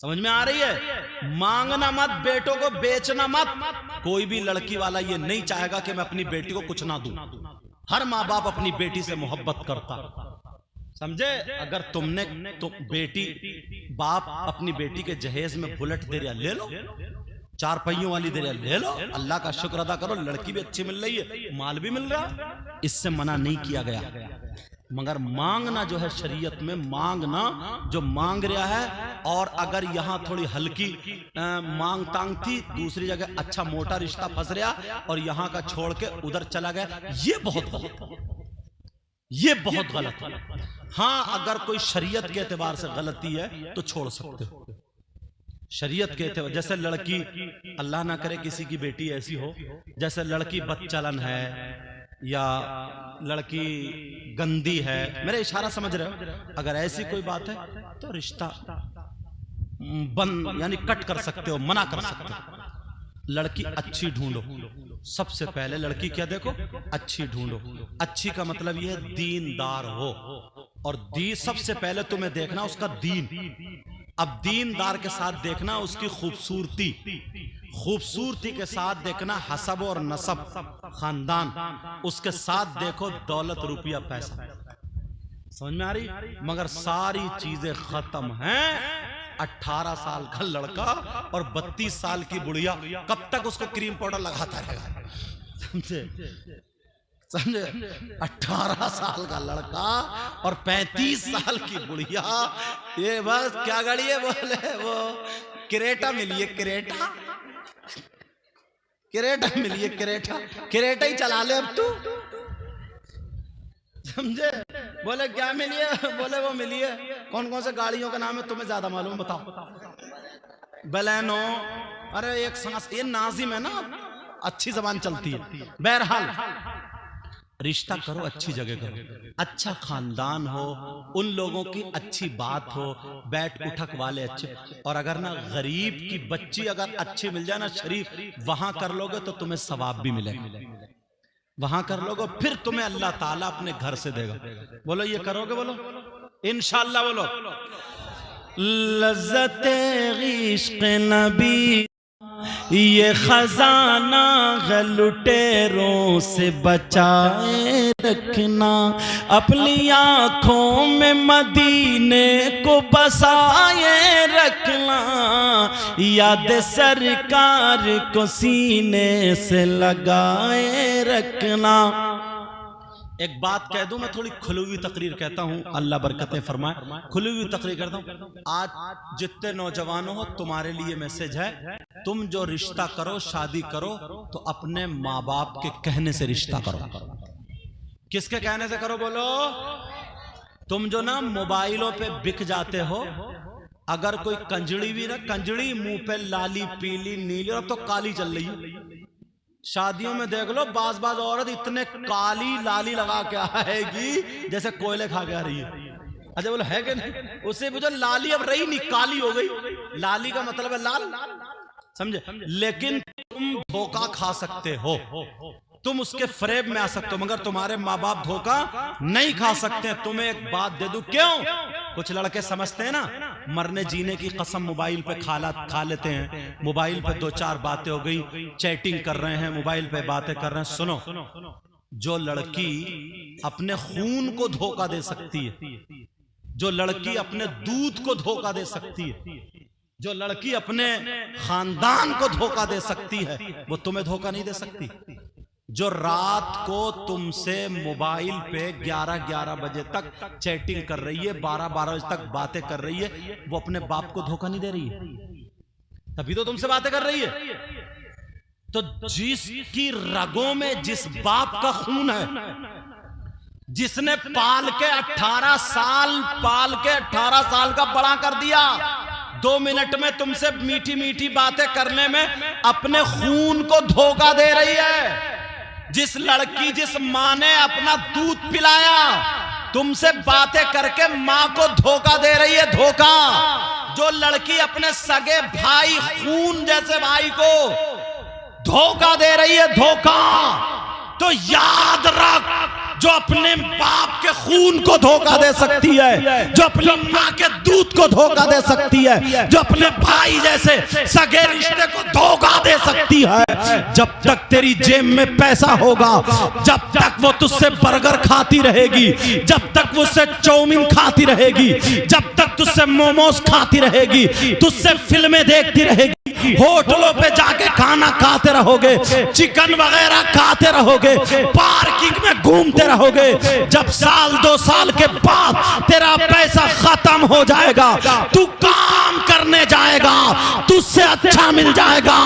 समझ में आ रही है? मांगना मत, बेटों को बेचना मत। कोई भी लड़की वाला ये नहीं चाहेगा कि मैं अपनी बेटी को कुछ ना दूं। हर माँ बाप अपनी बेटी से मोहब्बत करता, समझे? अगर तुमने तो बेटी बाप अपनी बेटी के जहेज में बुलेट दे रहा, ले लो। 4 पहियों वाली दे रहा, ले लो। अल्लाह का शुक्र अदा करो, लड़की भी अच्छी मिल रही है, माल भी मिल रहा, इससे मना नहीं किया गया। मगर मांगना जो है शरीयत में, मांगना जो मांग रहा है, और अगर यहाँ थोड़ी हल्की मांग तांग थी, दूसरी जगह अच्छा मोटा रिश्ता फंस रहा और यहाँ का छोड़ के उधर चला गया, ये बहुत गलत, ये बहुत गलत है। हाँ, अगर कोई शरीयत के एतबार से गलती है तो छोड़ सकते हो। शरीयत के एतबार, जैसे लड़की, अल्लाह ना करे किसी की बेटी ऐसी हो, जैसे लड़की बदचलन है या लड़की गंदी है, मेरा इशारा समझ रहे हो? अगर ऐसी कोई बात है तो रिश्ता बंद, यानी कट कर सकते हो, मना कर सकते हो। लड़की अच्छी ढूंढो, सबसे पहले लड़की क्या देखो, अच्छी ढूंढो। अच्छी का मतलब यह है दीनदार हो, और सबसे पहले तुम्हें देखना उसका दीन। अब दीनदार के साथ देखना उसकी खूबसूरती, खूबसूरती के साथ देखना हसब और नसब, खानदान, उसके साथ देखो दौलत, रुपया, पैसा। समझ में आ रही? मगर सारी चीजें खत्म हैं। 18 साल का लड़का और 32 साल की बुढ़िया, कब तक उसको क्रीम पाउडर लगाता रहेगा? समझे? समझे? 18 साल का लड़का और 35 साल की बुढ़िया, ये बस क्या गाड़ी है? बोले वो क्रेटा मिली है, क्रेटा, क्रेटा मिली है, क्रेटा, क्रेटा ही चला ले अब तू। समझे? बोले क्या मिली है? बोले वो मिली है। कौन कौन से गाड़ियों का नाम है तुम्हें ज्यादा मालूम, बताओ। बलेनो, अरे एक सांस, ये नाजिम है ना, अच्छी जबान चलती है। बहरहाल रिश्ता करो, अच्छी जगह करो, अच्छा खानदान हो, उन लोगों की अच्छी बात हो, बैठ उठक वाले अच्छे। और अगर ना गरीब की बच्ची अगर अच्छी मिल जाए ना, शरीफ, वहां कर लोगे तो तुम्हें सवाब भी मिलेगा। वहां कर लोगे, फिर तुम्हें अल्लाह ताला अपने घर से देगा। बोलो ये करोगे? बोलो इंशाअल्लाह। बोलो लज़्ज़ते इश्क़ नबी, ये खजाना लुटेरों से बचाए रखना, अपनी आंखों में मदीने को बसाए रखना, याद सरकार को सीने से लगाए रखना। एक बात कह दूं, मैं थोड़ी खुली हुई तकरीर कहता हूं, अल्लाह बरकतें फरमाए। खुली हुई तकरीर करता हूं। आज जितने नौजवानों हो, तुम्हारे लिए मैसेज है, तुम जो रिश्ता करो, शादी करो, तो अपने माँ बाप के कहने से रिश्ता करो। किसके कहने से करो? बोलो। तुम जो ना मोबाइलों पे बिक जाते हो, अगर कोई कंजड़ी भी ना, कंजड़ी मुंह पे लाली पीली नीली, और अब तो काली चल रही है। शादियों में देख लो, बाज बाज औरत इतने काली लाली लगा के आएगी जैसे कोयले खा के आ रही है। अच्छा बोलो है कि नहीं? उससे भी जो लाली अब रही नहीं, काली हो गई। लाली का मतलब है लाल, समझे? लेकिन तुम धोखा खा सकते हो, तुम उसके फ्रेब में आ सकते हो, मगर तुम्हारे माँ बाप धोखा नहीं खा सकते। तुम्हें एक बात दे दूं, क्यों? कुछ लड़के समझते हैं ना, मरने जीने की कसम मोबाइल पे खा लेते हैं। मोबाइल पे 2-4 बातें हो गई, चैटिंग कर रहे हैं, मोबाइल पे बातें कर रहे हैं। सुनो, जो लड़की अपने खून को धोखा दे सकती है, जो लड़की अपने दूध को धोखा दे सकती है, जो लड़की अपने खानदान को धोखा दे सकती है, वो तुम्हें धोखा नहीं दे सकती। जो रात को तुमसे मोबाइल पे 11-11 बजे तक चैटिंग कर रही है, 12-12 बजे तक बातें कर रही है, वो अपने बाप को धोखा नहीं दे रही है, तभी तो तुमसे बातें कर रही है। तो जिसकी रगों में जिस बाप का खून है, जिसने पाल के 18 साल का बड़ा कर दिया, 2 मिनट में तुमसे मीठी मीठी बातें करने में अपने खून को धोखा दे रही है। जिस लड़की, जिस माँ ने अपना दूध पिलाया, तुमसे बातें करके माँ को धोखा दे रही है, धोखा। जो लड़की अपने सगे भाई, खून जैसे भाई को धोखा दे रही है, धोखा। तो याद रख, जो अपने बाप के खून को धोखा दे सकती है, जो अपनी माँ के दूध को धोखा दे सकती है, जो अपने भाई जैसे सगे रिश्ते को धोखा दे सकती है। जब तक तेरी जेब में पैसा होगा, जब तक वो तुझसे बर्गर खाती रहेगी, जब तक वो उससे चाउमीन खाती रहेगी, जब तक तुझसे मोमोज खाती रहेगी, तुझसे फिल्में देखती रहेगी, होटलों पे जाके खाना खाते रहोगे, चिकन वगैरह खाते रहोगे, पार्किंग में घूमते रहोगे, जब साल 2 साल के बाद तेरा पैसा खत्म हो जाएगा, तू काम करने जाएगा, तुझसे अच्छा मिल जाएगा,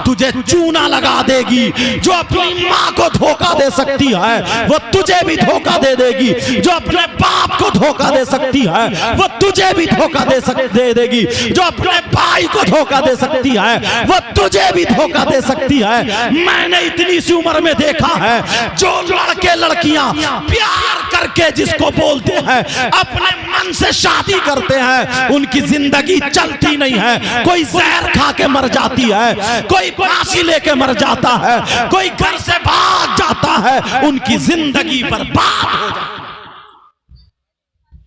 तुझे चूना लगा देगी। जो अपनी माँ को धोखा दे सकती है वो तुझे भी धोखा दे देगी, जो अपने बाप को धोखा दे सकती है वो तुझे भी धोखा दे देगी, जो अपने भाई को धोखा दे सकती है वो तुझे भी धोखा दे सकती है। मैंने इतनी सी उम्र में देखा है जो लड़के लड़कियां प्यार करके जिसको बोलते हैं अपने मन से शादी करते हैं, उनकी जिंदगी चलती नहीं है। कोई जहर खा के मर जाती है, कोई फांसी लेके मर जाता है, कोई घर से भाग जाता है, उनकी जिंदगी बर्बाद हो जाती है।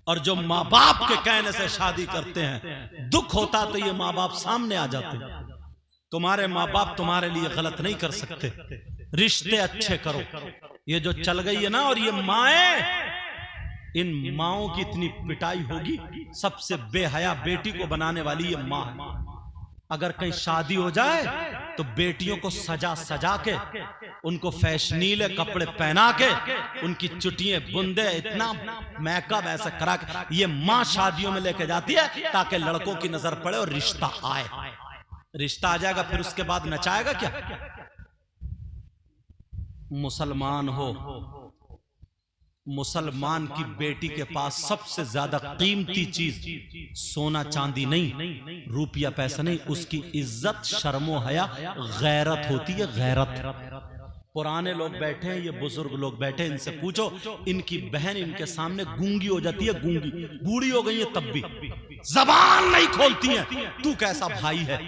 और जो माँ बाप के कहने से शादी करते हैं, दुख होता तो ये माँ बाप सामने आ जाते। तुम्हारे माँ बाप तुम्हारे लिए गलत नहीं कर सकते, रिश्ते अच्छे करो। ये जो चल गई है ना, और ये माएं, इन माओं की इतनी पिटाई होगी। सबसे बेहया बेटी को बनाने वाली ये माँ है। अगर कहीं शादी हो जाए तो बेटियों को सजा सजा के, उनको फैशनीले कपड़े पहना के, उनकी चुटियां बुंदे इतना मेकअप ऐसा करा के ये माँ शादियों में लेके जाती है ताकि लड़कों की नजर पड़े और रिश्ता आए। रिश्ता आ जाएगा फिर उसके बाद नचाएगा क्या? मुसलमान हो, मुसलमान की बेटी के पास सबसे ज्यादा कीमती चीज सोना चांदी नहीं, रुपया पैसा नहीं, उसकी इज्जत शर्मो हया गैरत होती है। गैरत। पुराने लोग बैठे हैं, ये बुजुर्ग लोग बैठे हैं, इनसे पूछो, इनकी बहन इनके सामने गूंगी हो जाती है, गूंगी, बूढ़ी हो गई है तब भी जबान नहीं खोलती है। तू कैसा भाई है?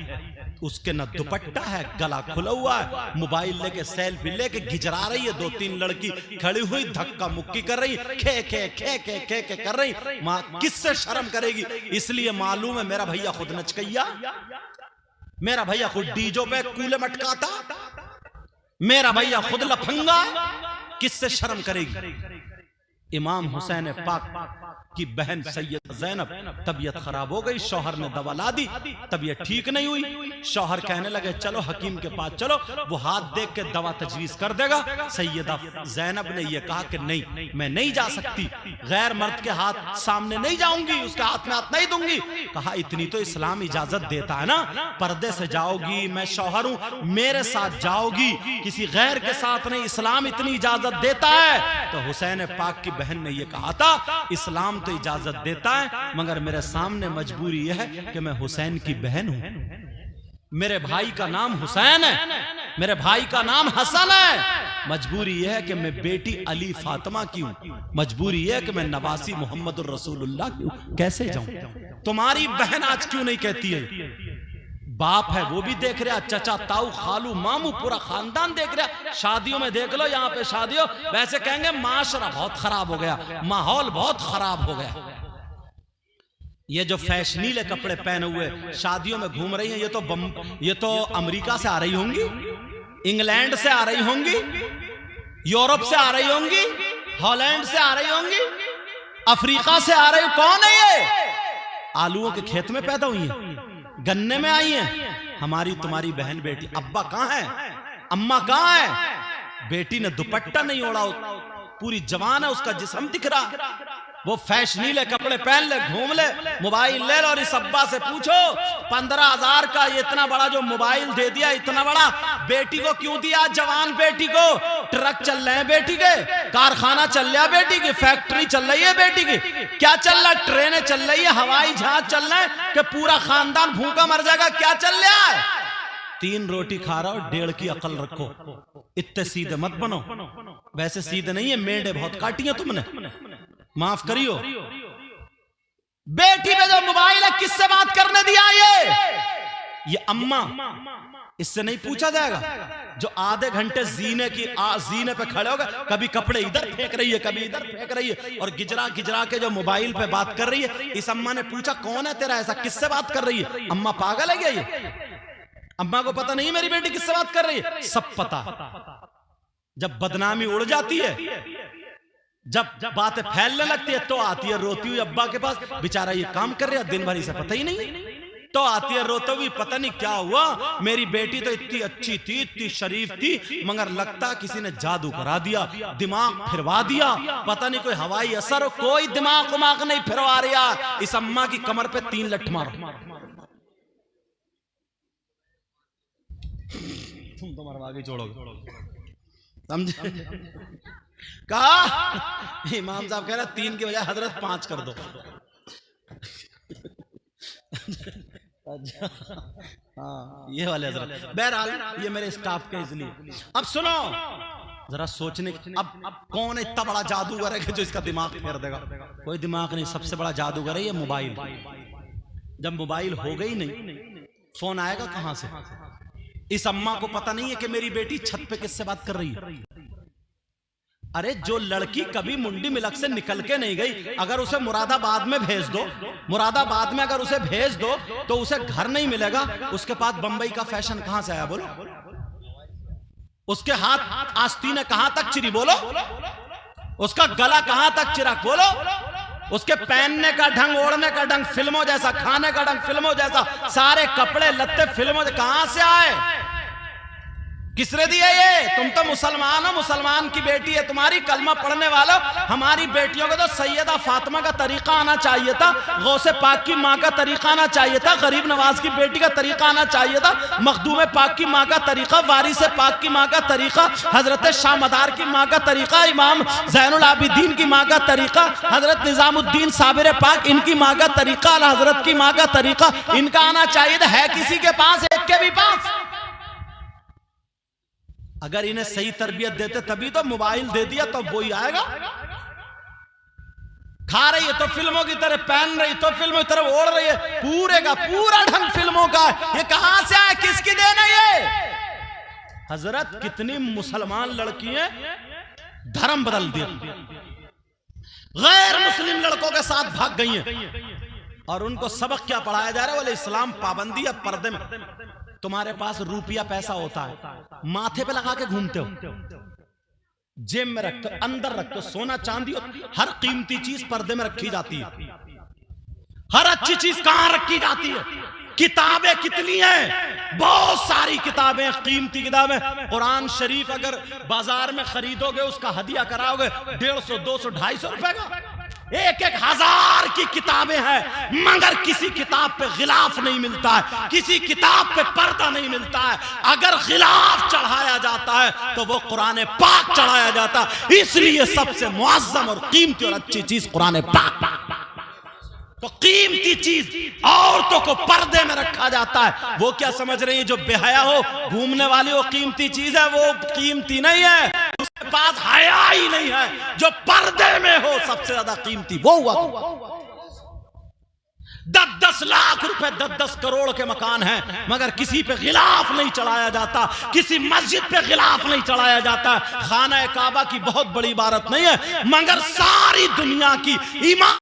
उसके न दुपट्टा है, गला खुला हुआ है, मोबाइल लेके सेल्फी लेके गिजरा रही है, 2-3 लड़की खड़ी हुई धक्का मुक्की कर रही, खे खे खे खे खे खे कर रही। माँ किससे शर्म करेगी? इसलिए मालूम है मेरा भैया खुद नचकैया, मेरा भैया खुद डीजो पे कूले मटकाता, मेरा भैया खुद लफंगा, किससे शर्म करेगी? इमाम हुसैन पाक की बहन सैयद ज़ैनब तबीयत खराब हो गई, शौहर ने दवा ला दी, तबीयत ठीक नहीं हुई। शौहर कहने लगे चलो हकीम के पास चलो, वो हाथ देख के दवा तजवीज कर देगा। सैयदा ज़ैनब ने यह कहा कि नहीं, मैं नहीं जा सकती, गैर मर्द के हाथ सामने नहीं जाऊंगी, उसके हाथ में हाथ नहीं दूंगी। कहा इतनी तो इस्लाम इजाजत देता है ना, पर्दे से जाओगी, मैं शौहर हूं, मेरे साथ जाओगी, किसी गैर के साथ नहीं, इस्लाम इतनी इजाजत देता है। तो हुसैन पाक की बहन ने यह कहा था इस्लाम तो इजाजत देता है, मगर मेरे सामने मजबूरी यह है कि मैं हुसैन की बहन हूं, मेरे भाई का नाम हुसैन है, मेरे भाई का नाम हसन है। मजबूरी यह है कि मैं बेटी अली फातिमा की हूं, मजबूरी यह है कि मैं नवासी मोहम्मद रसूलुल्लाह की हूं। कैसे जाऊं? तुम्हारी बहन आज क्यों नहीं कहती है? बाप है वो भी देख रहा, चचा ताऊ खालू मामू पूरा खानदान देख रहा। शादियों में देख लो, यहाँ पे शादियों वैसे कहेंगे माशरा बहुत खराब हो गया, माहौल बहुत खराब हो गया। ये जो फैशनीले कपड़े पहने हुए शादियों में घूम रही हैं, ये तो अमेरिका से आ रही होंगी, इंग्लैंड से आ रही होंगी, यूरोप से आ रही होंगी, हॉलैंड से आ रही होंगी, अफ्रीका से आ रही। कौन है ये? आलूओं के खेत में पैदा हुई है, गन्ने में आई है। हमारी तुम्हारी बहन बेटी, अब्बा कहां है, अम्मा कहां है? बेटी ने दुपट्टा नहीं ओढ़ा, पूरी जवान है, उसका जिस्म दिख रहा, वो फैशनीले कपड़े पहन ले, घूम ले, मोबाइल ले लो। और इस अब्बा से पूछो 15,000 का इतना बड़ा जो मोबाइल दे दिया, इतना बड़ा, बेटी को क्यों दिया? जवान बेटी को, ट्रक चल रहे हैं बेटी के, कारखाना चल रहा है बेटी की, फैक्ट्री चल रही है बेटी की, क्या चल रहा है? ट्रेनें चल रही है, हवाई जहाज चल रहे हैं कि पूरा खानदान भूखा मर जाएगा? क्या चल रहा है? 3 रोटी खा रहा हो, 1.5 की अकल रखो, इतने सीधे मत बनो। वैसे सीधे नहीं है, मेंढे बहुत काटी है तुमने, माफ करियो। बेटी पे जो मोबाइल है, किससे बात करने दिया? ये अम्मा इससे नहीं पूछा जाएगा? जो आधे घंटे जीने पे खड़े हो गए, कभी कपड़े इधर फेंक रही है, कभी इधर फेंक रही है, और गिजरा गिजरा के जो मोबाइल पे बात कर रही है। इस अम्मा ने पूछा कौन है तेरा ऐसा, किससे बात कर रही है? अम्मा पागल है क्या ये? अम्मा को पता नहीं मेरी बेटी किससे बात कर रही है? सब पता। जब बदनामी उड़ जाती है, जब बातें फैलने लगती है, तो आती है रोती हुई अब्बा के पास, बेचारा ये काम कर रहा है दिन भर, इसे पता ही नहीं। तो आती है रोते हुई, पता नहीं क्या हुआ, मेरी बेटी तो इतनी अच्छी थी, इतनी शरीफ थी, मगर लगता किसी ने जादू करा दिया, दिमाग फिरवा दिया, पता नहीं कोई हवाई असर, कोई दिमाग नहीं फिरवा रहा। इस अम्मा की कमर पे 3 लठ मारो। तुम तो मरवा के छोड़ोगे, समझे? कहा इमाम साहब कह रहे 3 की बजाय हजरत 5 कर दो। अच्छा, हाँ, ये वाले हजरत। बहरहाल ये मेरे स्टाफ के इसलिए। अब सुनो जरा सोचने, अब कौन है इतना बड़ा जादूगर है कि जो इसका दिमाग फेर देगा? कोई दिमाग नहीं, सबसे बड़ा जादूगर है ये मोबाइल। जब मोबाइल हो गई नहीं, फोन आएगा कहां से? इस अम्मा को पता नहीं है कि मेरी बेटी छत पे किससे बात कर रही है। अरे जो लड़की कभी मुंडी मिलक से निकल के नहीं गई, अगर उसे मुरादाबाद में भेज दो, मुरादाबाद में अगर उसे भेज दो तो उसे घर नहीं मिलेगा। उसके पास बंबई का फैशन कहां से आया बोलो? उसके हाथ आस्तीनें कहां तक चिरी बोलो? उसका गला कहां तक चिरा बोलो? उसके पहनने का ढंग, ओढ़ने का ढंग फिल्मों जैसा, खाने का ढंग फिल्मों जैसा, सारे कपड़े लत्ते फिल्मों कहां से आए? किसने दिए ये? तुम तो मुसलमान हो, मुसलमान की बेटी है तुम्हारी, कलमा पढ़ने वाला। हमारी बेटियों को तो सैयदा फातिमा का तरीका आना चाहिए था, गौसे पाक की माँ का तरीका आना चाहिए था, गरीब नवाज की बेटी का तरीका आना चाहिए था, मखदूम पाक की माँ का तरीका, वारिस पाक की माँ का तरीका, हजरत शाह मदार की माँ का तरीका, इमाम ज़ैनुल आबिदीन की माँ का तरीका, हजरत निजामुद्दीन साबिर पाक इनकी माँ का तरीका, हजरत की माँ का तरीका इनका आना चाहिए था। है किसी के पास? एक के भी पास? अगर इन्हें सही तरबियत देते तभी तो, मोबाइल दे दिया तो वो ही आएगा। खा रही है तो फिल्मों की तरह, पहन रही तो फिल्मों की तरह, ओढ़ रही है, पूरे का पूरा ढंग फिल्मों का। ये कहां से आया? किसकी देन है ये? हजरत कितनी मुसलमान लड़कियां धर्म बदल दिया, गैर मुस्लिम लड़कों के साथ भाग गई हैं, और उनको सबक क्या पढ़ाया जा रहा है? बोले इस्लाम पाबंदी है पर्दे में। तुम्हारे पास रुपया पैसा होता है, माथे पे लगा के घूमते हो, जेब में रखते हो, अंदर रखते हो, सोना चांदी, हर कीमती चीज पर्दे में रखी जाती है। हर अच्छी चीज कहां रखी जाती है? किताबें कितनी हैं? बहुत सारी किताबें, कीमती किताबें। कुरान शरीफ अगर बाजार में खरीदोगे, उसका हदिया कराओगे 150, 200, 250 रुपए का। 1,000 की किताबें हैं, मगर किसी किताब पे गिलाफ नहीं मिलता है, किसी किताब पे पर्दा नहीं मिलता है। अगर गिलाफ चढ़ाया जाता है तो वो कुरान पाक चढ़ाया जाता है। इसलिए सबसे मुअज्जम और कीमती और अच्छी चीज कुरान पाक। तो कीमती चीज औरतों को पर्दे में रखा जाता है। वो क्या समझ रही है जो बेहया हो, घूमने वाली वो कीमती चीज है? वो कीमती नहीं है, उसके पास हया ही नहीं है। जो पर्दे में हो सबसे ज्यादा कीमती वो हुआ। 10-10 लाख रुपए, 10-10 करोड़ के मकान हैं, मगर किसी पे गिलाफ नहीं चढ़ाया जाता, किसी मस्जिद पे गिलाफ नहीं चढ़ाया जाता। खाना काबा की बहुत बड़ी इबारत नहीं है, मगर सारी दुनिया की ईमान